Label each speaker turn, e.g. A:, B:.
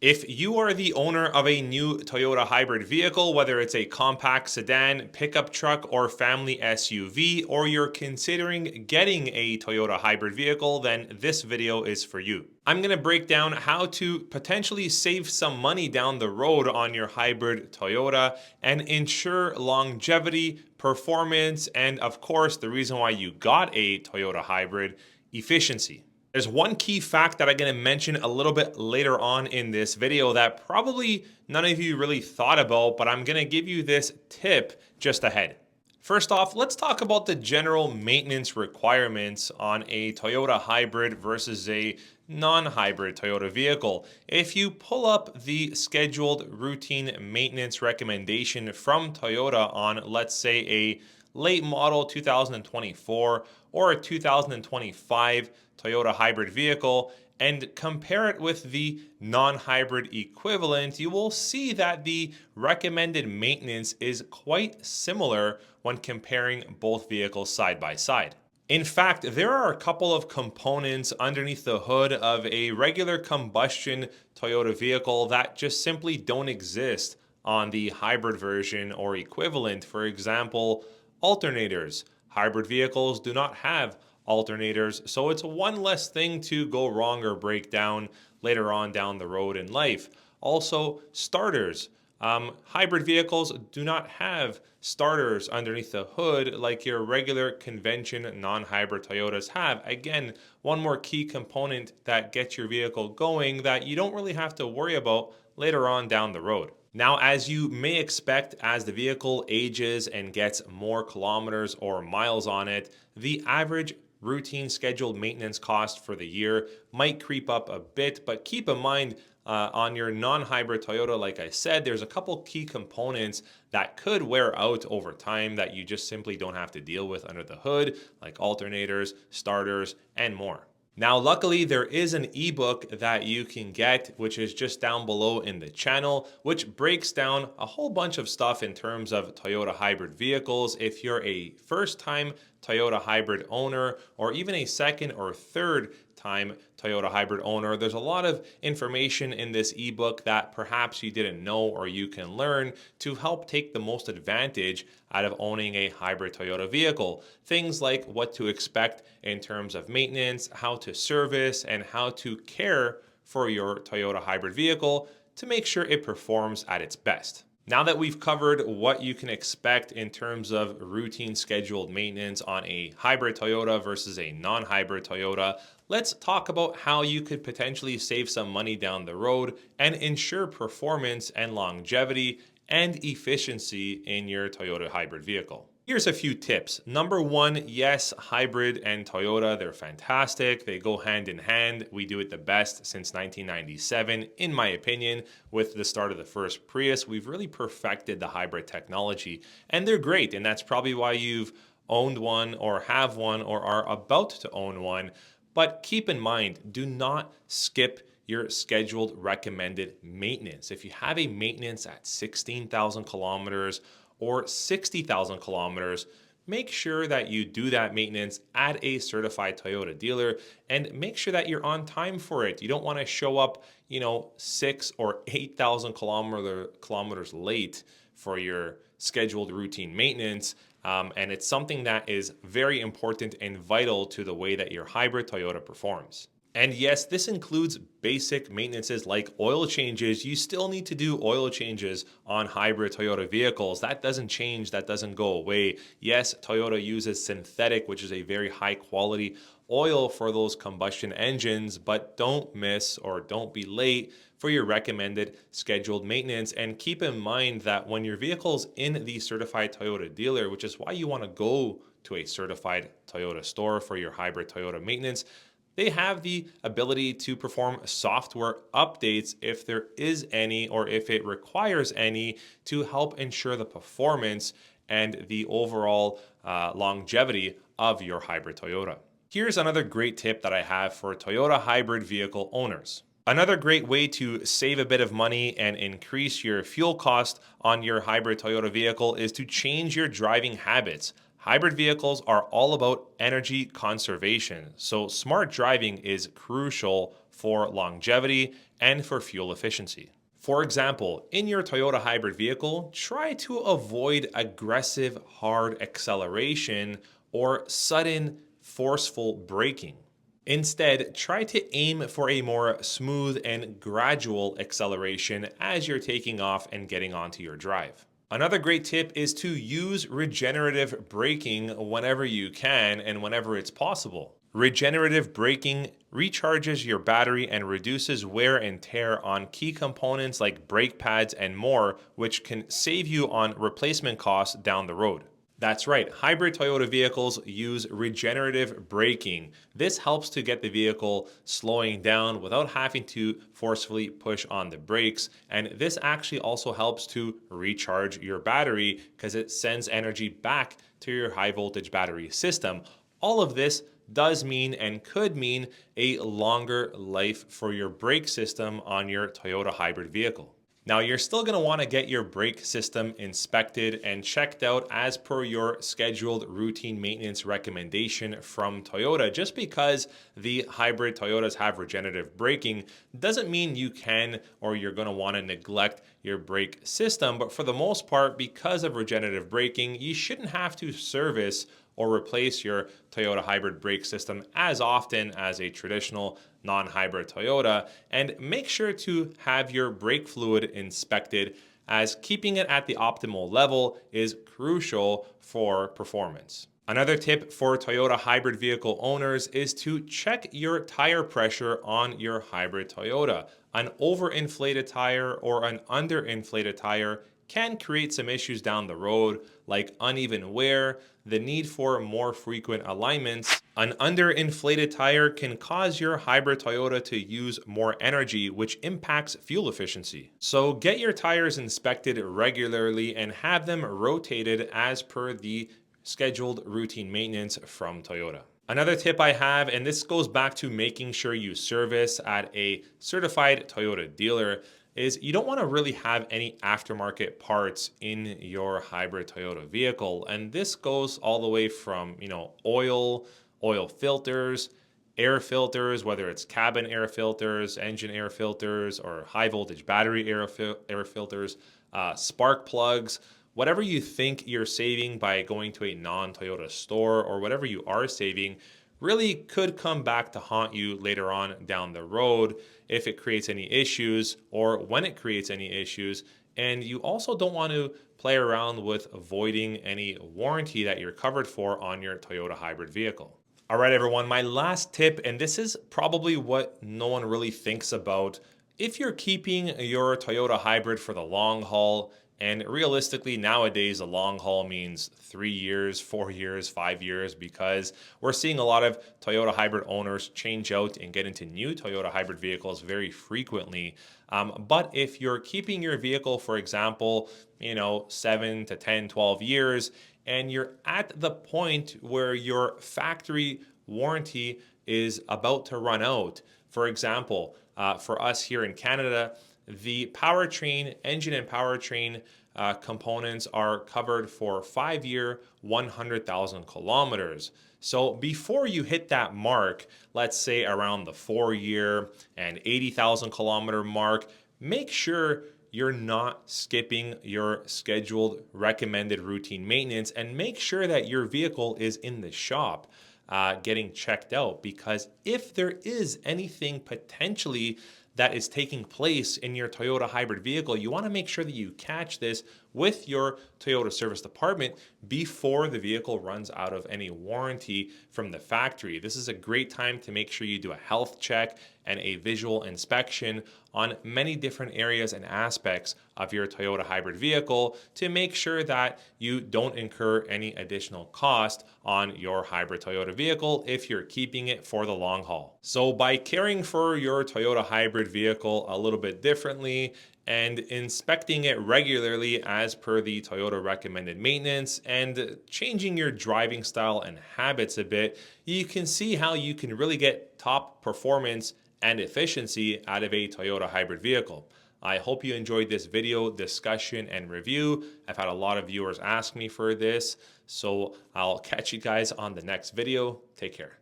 A: If you are the owner of a new Toyota hybrid vehicle, whether it's a compact sedan, pickup truck, or family SUV, or you're considering getting a Toyota hybrid vehicle, then this video is for you. I'm going to break down how to potentially save some money down the road on your hybrid Toyota and ensure longevity, performance, and of course, the reason why you got a Toyota hybrid, efficiency. There's one key fact that I'm going to mention a little bit later on in this video that probably none of you really thought about, but I'm going to give you this tip just ahead. First off, let's talk about the general maintenance requirements on a Toyota hybrid versus a non-hybrid Toyota vehicle. If you pull up the scheduled routine maintenance recommendation from Toyota on, let's say, a late model 2024 or a 2025 Toyota hybrid vehicle and compare it with the non-hybrid equivalent, you will see that the recommended maintenance is quite similar when comparing both vehicles side by side. In fact, there are a couple of components underneath the hood of a regular combustion Toyota vehicle that just simply don't exist on the hybrid version or equivalent. For example, alternators. Hybrid vehicles do not have alternators, so it's one less thing to go wrong or break down later on down the road in life. Also, starters. Hybrid vehicles do not have starters underneath the hood like your regular convention non-hybrid Toyotas have. Again, one more key component that gets your vehicle going that you don't really have to worry about later on down the road. Now, as you may expect, as the vehicle ages and gets more kilometers or miles on it, the average routine scheduled maintenance cost for the year might creep up a bit, but keep in mind on your non-hybrid Toyota, like I said, there's a couple key components that could wear out over time that you just simply don't have to deal with under the hood, like alternators, starters, and more. Now, luckily, there is an ebook that you can get, which is just down below in the channel, which breaks down a whole bunch of stuff in terms of Toyota hybrid vehicles. If you're a first-time Toyota hybrid owner, or even a second or third time Toyota hybrid owner, there's a lot of information in this ebook that perhaps you didn't know or you can learn to help take the most advantage out of owning a hybrid Toyota vehicle. Things like what to expect in terms of maintenance, how to service, and how to care for your Toyota hybrid vehicle to make sure it performs at its best. Now that we've covered what you can expect in terms of routine scheduled maintenance on a hybrid Toyota versus a non-hybrid Toyota, let's talk about how you could potentially save some money down the road and ensure performance and longevity and efficiency in your Toyota hybrid vehicle. Here's a few tips. Number one, yes, hybrid and Toyota, they're fantastic. They go hand in hand. We do it the best since 1997, in my opinion. With the start of the first Prius, we've really perfected the hybrid technology, and they're great. And that's probably why you've owned one or have one or are about to own one. But keep in mind, do not skip your scheduled recommended maintenance. If you have a maintenance at 16,000 kilometers or 60,000 kilometers, make sure that you do that maintenance at a certified Toyota dealer and make sure that you're on time for it. You don't want to show up, 6 or 8,000 kilometers late for your scheduled routine maintenance. And it's something that is very important and vital to the way that your hybrid Toyota performs. And yes, this includes basic maintenances like oil changes. You still need to do oil changes on hybrid Toyota vehicles. That doesn't change, that doesn't go away. Yes, Toyota uses synthetic, which is a very high quality oil for those combustion engines, but don't miss or don't be late for your recommended scheduled maintenance. And keep in mind that when your vehicle's in the certified Toyota dealer, which is why you want to go to a certified Toyota store for your hybrid Toyota maintenance, they have the ability to perform software updates if there is any or if it requires any to help ensure the performance and the overall longevity of your hybrid Toyota. Here's another great tip that I have for Toyota hybrid vehicle owners. Another great way to save a bit of money and increase your fuel cost on your hybrid Toyota vehicle is to change your driving habits. Hybrid vehicles are all about energy conservation, so smart driving is crucial for longevity and for fuel efficiency. For example, in your Toyota hybrid vehicle, try to avoid aggressive hard acceleration or sudden forceful braking. Instead, try to aim for a more smooth and gradual acceleration as you're taking off and getting onto your drive. Another great tip is to use regenerative braking whenever you can and whenever it's possible. Regenerative braking recharges your battery and reduces wear and tear on key components like brake pads and more, which can save you on replacement costs down the road. That's right, hybrid Toyota vehicles use regenerative braking. This helps to get the vehicle slowing down without having to forcefully push on the brakes. And this actually also helps to recharge your battery because it sends energy back to your high voltage battery system. All of this does mean and could mean a longer life for your brake system on your Toyota hybrid vehicle. Now, you're still going to want to get your brake system inspected and checked out as per your scheduled routine maintenance recommendation from Toyota. Just because the hybrid Toyotas have regenerative braking doesn't mean you can or you're going to want to neglect your brake system. But for the most part, because of regenerative braking, you shouldn't have to service or replace your Toyota hybrid brake system as often as a traditional non-hybrid Toyota, and make sure to have your brake fluid inspected, as keeping it at the optimal level is crucial for performance. Another tip for Toyota hybrid vehicle owners is to check your tire pressure on your hybrid Toyota. An overinflated tire or an underinflated tire can create some issues down the road, like uneven wear, the need for more frequent alignments. An underinflated tire can cause your hybrid Toyota to use more energy, which impacts fuel efficiency. So get your tires inspected regularly and have them rotated as per the scheduled routine maintenance from Toyota. Another tip I have, and this goes back to making sure you service at a certified Toyota dealer, is you don't want to really have any aftermarket parts in your hybrid Toyota vehicle. And this goes all the way from, oil filters, air filters, whether it's cabin air filters, engine air filters, or high voltage battery air filters, spark plugs. Whatever you think you're saving by going to a non-Toyota store, or whatever you are saving, really could come back to haunt you later on down the road if it creates any issues or when it creates any issues. And you also don't want to play around with avoiding any warranty that you're covered for on your Toyota hybrid vehicle. All right, everyone, my last tip, and this is probably what no one really thinks about. If you're keeping your Toyota hybrid for the long haul, and realistically, nowadays, a long haul means 3 years, 4 years, 5 years, because we're seeing a lot of Toyota hybrid owners change out and get into new Toyota hybrid vehicles very frequently. But if you're keeping your vehicle, for example, 7 to 10, 12 years, and you're at the point where your factory warranty is about to run out, for example, for us here in Canada, the powertrain, engine and powertrain components are covered for 5-year, 100,000 kilometers. So before you hit that mark, let's say around the 4-year and 80,000 kilometer mark, make sure you're not skipping your scheduled recommended routine maintenance, and make sure that your vehicle is in the shop getting checked out. Because if there is anything potentially that is taking place in your Toyota hybrid vehicle, you want to make sure that you catch this with your Toyota service department before the vehicle runs out of any warranty from the factory. This is a great time to make sure you do a health check and a visual inspection on many different areas and aspects of your Toyota hybrid vehicle to make sure that you don't incur any additional cost on your hybrid Toyota vehicle if you're keeping it for the long haul. So by caring for your Toyota hybrid vehicle a little bit differently and inspecting it regularly as per the Toyota recommended maintenance and changing your driving style and habits a bit, you can see how you can really get top performance and efficiency out of a Toyota hybrid vehicle. I hope you enjoyed this video discussion and review. I've had a lot of viewers ask me for this, so I'll catch you guys on the next video. Take care.